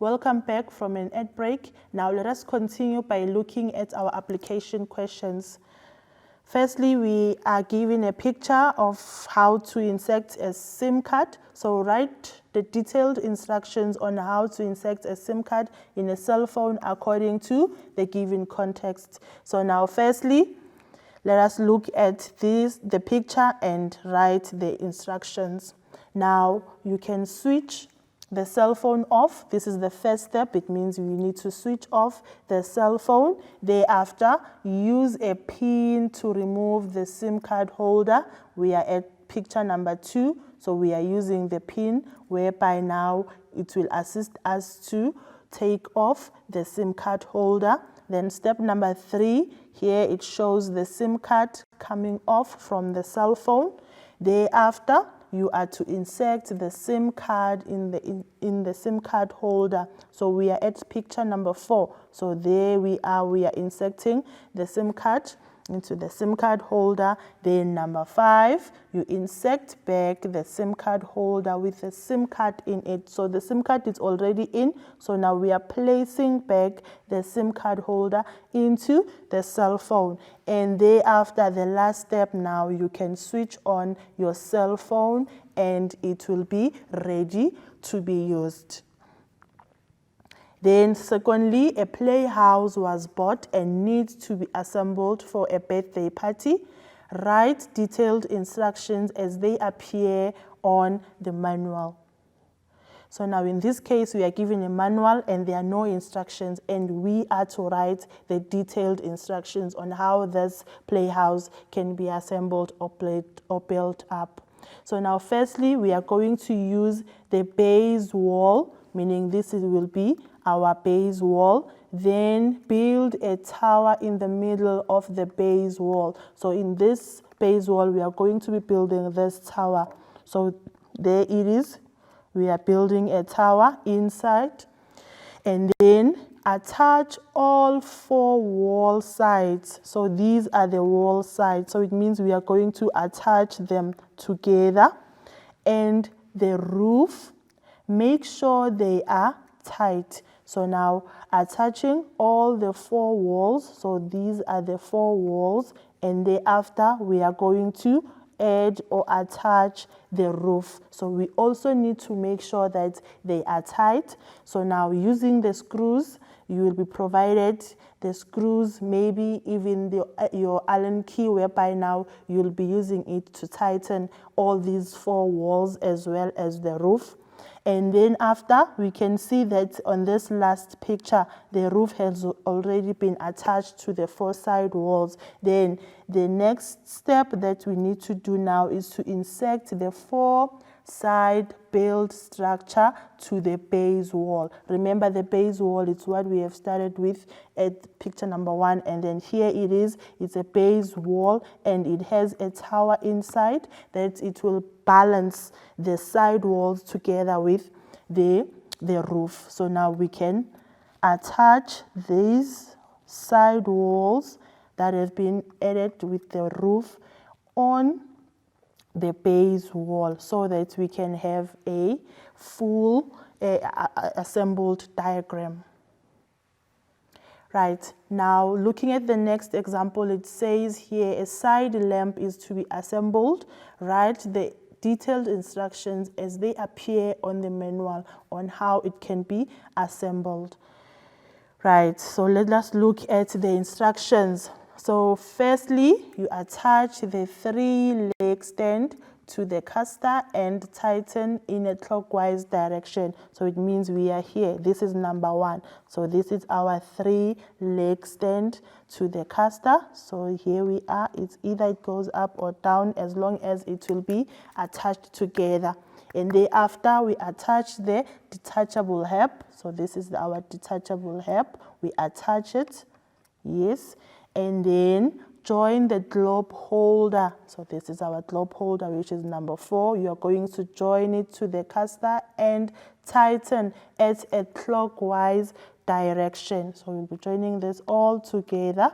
Welcome back from an ad break. Now let us continue by looking at our application questions. Firstly, we are given a picture of how to insert a SIM card. So write the detailed instructions on how to insert a SIM card in a cell phone according to the given context. So now firstly, let us look at the picture and write the instructions. Now you can switch the cell phone off. This is the first step. It means we need to switch off the cell phone. Thereafter, use a pin to remove the SIM card holder. We are at picture number 2, so we are using the pin, whereby now it will assist us to take off the SIM card holder. Then step number 3, here it shows the SIM card coming off from the cell phone. Thereafter, you are to insert the SIM card in the SIM card holder. So we are at picture number 4. So there we are inserting the SIM card into the SIM card holder. Then number 5, you insert back the SIM card holder with the SIM card in it. So the SIM card is already in. So now we are placing back the SIM card holder into the cell phone. And thereafter, the last step, now you can switch on your cell phone and it will be ready to be used. Then secondly, a playhouse was bought and needs to be assembled for a birthday party. Write detailed instructions as they appear on the manual. So now in this case, we are given a manual and there are no instructions, and we are to write the detailed instructions on how this playhouse can be assembled or built up. So now firstly, we are going to use the base wall, meaning this will be our base wall. Then build a tower in the middle of the base wall. So in this base wall, we are going to be building this tower. So there it is. We are building a tower inside, and then attach all 4 wall sides. So these are the wall sides. So it means we are going to attach them together. And the roof, make sure they are tight. So now attaching all the 4 walls. So these are the 4 walls, and thereafter we are going to add or attach the roof. So we also need to make sure that they are tight. So now using the screws, you will be provided the screws, maybe even your Allen key, whereby now you'll be using it to tighten all these 4 walls as well as the roof. And then after, we can see that on this last picture, the roof has already been attached to the 4 side walls. Then the next step that we need to do now is to insert the 4 side build structure to the base wall. Remember, the base wall is what we have started with at picture number 1, and then here it is. It's a base wall and it has a tower inside that it will balance the side walls together with the roof. So now we can attach these side walls that have been added with the roof on the base wall, so that we can have a full assembled diagram. Right, now looking at the next example, it says here a side lamp is to be assembled. Write the detailed instructions as they appear on the manual on how it can be assembled. Right, so let us look at the instructions. So firstly, you attach the 3-leg stand to the caster and tighten in a clockwise direction. So it means we are here. This is number 1. So this is our 3-leg stand to the caster. So here we are. It's either it goes up or down as long as it will be attached together. And thereafter, we attach the detachable hub. So this is our detachable hub. We attach it. Yes. And then join the globe holder. So this is our globe holder, which is number 4. You are going to join it to the caster and tighten at a clockwise direction. So we'll be joining this all together.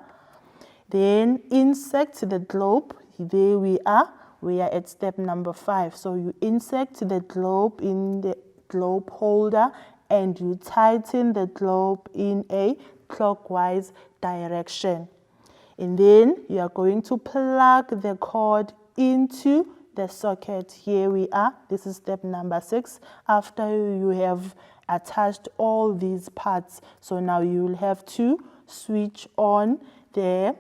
Then insert the globe. There we are. We are at step number 5. So you insert the globe in the globe holder and you tighten the globe in a clockwise direction. And then you are going to plug the cord into the socket. Here we are. This is step number 6. After you have attached all these parts, so now you will have to switch on the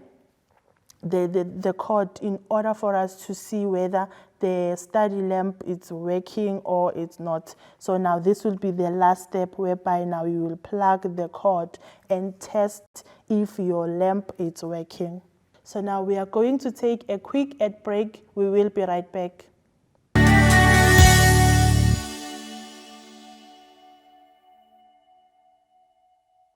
cord in order for us to see whether the study lamp is working or it's not. So now this will be the last step, whereby now you will plug the cord and test if your lamp is working. So now we are going to take a quick ad break. We will be right back.